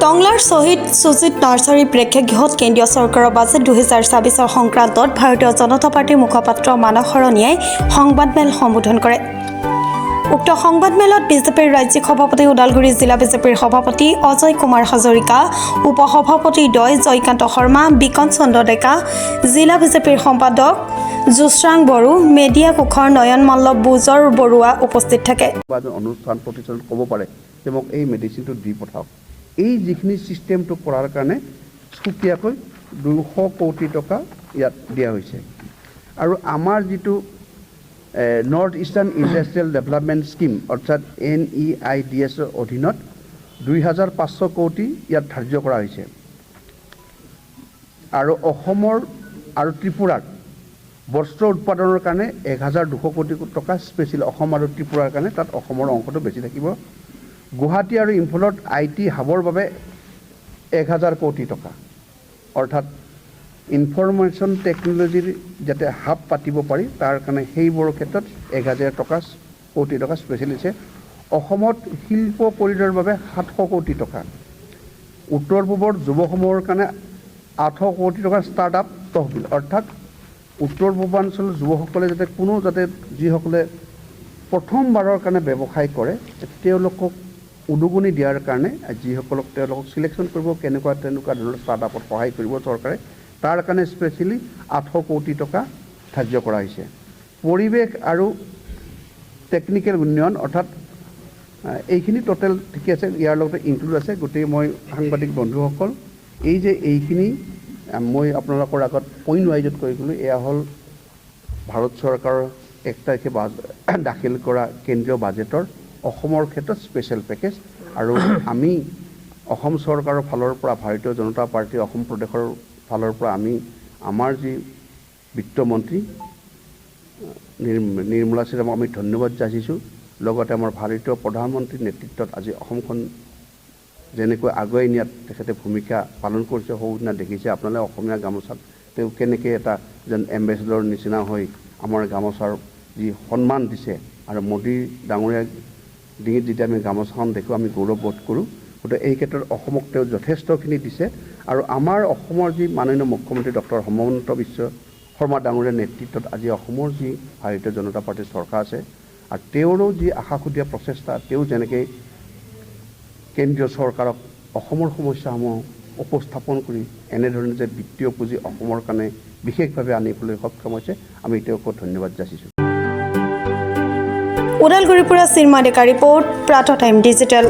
টংলাৰ শ্বহীদ সুজিত নাৰ্চাৰী প্ৰেক্ষাগৃহত কেন্দ্ৰীয় চৰকাৰৰ বাজেট 2024 সংক্ৰান্তত ভাৰতীয় জনতা পাৰ্টীৰ মুখপাত্ৰ মানস সৰণীয়াই সংবাদমেল সম্বোধন কৰে। উক্ত সংবাদমেলত বিজেপিৰ ৰাজ্যিক সভাপতি ওদালগুৰি জিলা বিজেপিৰ সভাপতি অজয় কুমাৰ হাজৰিকা, উপসভাপতি দ্বয় জয়কান্ত শৰ্মা, বিকন চন্দ্ৰ ডেকা, জিলা বিজেপিৰ সম্পাদক জুশ্ৰাং বড়ো, মেডিয়া কোখৰ নয়ন মল্ল বুজৰ বৰুৱা উপস্থিত থাকে। অনুষ্ঠান প্ৰতিষ্ঠান ক'ব পাৰে যে মোক এই মেডিচিনটো দি পঠাওক। এই যিখিনি ছিষ্টেমটো কৰাৰ কাৰণে সুকীয়াকৈ 200 কোটি টকা ইয়াত দিয়া হৈছে। আৰু আমাৰ যিটো north eastern industrial development scheme অৰ্থাৎ NEIDS-ৰ অধীনত 2500 কোটি ইয়াত ধাৰ্য কৰা হৈছে। আৰু অসমৰ আৰু ত্ৰিপুৰাত বস্ত্ৰ উৎপাদনৰ কাৰণে 1200 কোটি টকা স্পেচিয়েল অসম আৰু ত্ৰিপুৰাৰ কাৰণে তাত অসমৰ অংশটো বেছি থাকিব। গুৱাহাটী আৰু ইম্ফলত IT হাবৰ বাবে 1000 কোটি টকা, অৰ্থাৎ ইনফৰমেশ্যন টেকন'লজিৰ যাতে হাব পাতিব পাৰি তাৰ কাৰণে সেইবোৰৰ ক্ষেত্ৰত 1000 কোটি টকা স্পেচিয়েল দিছে। অসমত শিল্প কৰিডৰৰ বাবে 700 কোটি টকা, উত্তৰ পূবৰ যুৱসমূহৰ কাৰণে 800 কোটি টকাৰ ষ্টাৰ্টআপ তহবিল, অৰ্থাৎ উত্তৰ পূৰ্বাঞ্চলৰ যুৱকসকলে যাতে যিসকলে প্ৰথমবাৰৰ কাৰণে ব্যৱসায় কৰে তেওঁলোকক উদগনি দিয়াৰ কাৰণে তেওঁলোকক চিলেকশ্যন কৰিব তেনেকুৱা ধৰণৰ ষ্টাৰ্টআপত সহায় কৰিব চৰকাৰে। তাৰ কাৰণে স্পেচিয়েলি 800 কোটি টকা ধাৰ্য কৰা হৈছে। পৰিৱেশ আৰু টেকনিকেল উন্নয়ন অৰ্থাৎ এইখিনি টোটেল ঠিকে আছে, ইয়াৰ লগতে ইনক্লুড আছে। গতিকে মই সাংবাদিক বন্ধুসকল এইখিনি মই আপোনালোকৰ আগত পইণ্ট ৱাইজত কৈ গ'লোঁ। এয়া হ'ল ভাৰত চৰকাৰৰ 1 তাৰিখে দাখিল কৰা কেন্দ্ৰীয় বাজেটৰ অসমৰ ক্ষেত্ৰত স্পেচিয়েল পেকেজ। আৰু আমি অসম চৰকাৰৰ ফালৰ পৰা ভাৰতীয় জনতা পাৰ্টী অসম প্ৰদেশৰ ফালৰ পৰা আমাৰ যি বিত্তমন্ত্ৰী নিৰ্মলা সীতাৰামনক আমি ধন্যবাদ যাচিছোঁ। লগতে আমাৰ ভাৰতীয় প্ৰধানমন্ত্ৰীৰ নেতৃত্বত আজি অসমখন যেনেকৈ আগুৱাই নিয়াত তেখেতে ভূমিকা পালন কৰিছে। সৌদিনা দেখিছে আপোনালোকে অসমীয়া গামোচাত তেওঁ কেনেকৈ এটা যেন এম্বেচেডৰ নিচিনা হৈ আমাৰ গামোচাৰ যি সন্মান দিছে। আৰু মোদী ডাঙৰীয়া ডিঙিত যেতিয়া আমি গামোচাখন দেখোঁ আমি গৌৰৱবোধ কৰোঁ। গতিকে এই ক্ষেত্ৰত অসমক তেওঁ যথেষ্টখিনি দিছে। আৰু আমাৰ অসমৰ যি মাননীয় মুখ্যমন্ত্ৰী ডক্টৰ হিমন্ত বিশ্ব শৰ্মা ডাঙৰীয়াৰ নেতৃত্বত আজি অসমৰ যি ভাৰতীয় জনতা পাৰ্টীৰ চৰকাৰ আছে আৰু তেওঁৰো যি আশাসুধীয়া প্ৰচেষ্টা, তেওঁ যেনেকৈ কেন্দ্ৰীয় চৰকাৰক অসমৰ সমস্যাসমূহ উপস্থাপন কৰি এনেধৰণে যে বিত্তীয় পুঁজি অসমৰ কাৰণে বিশেষভাৱে আনিবলৈ সক্ষম হৈছে, আমি তেওঁক ধন্যবাদ যাচিছোঁ। ওদালগুৰিৰ পৰা চিন্ময় ডেকা ৰিপৰ্ট, প্ৰাতঃ টাইম ডিজিটেল।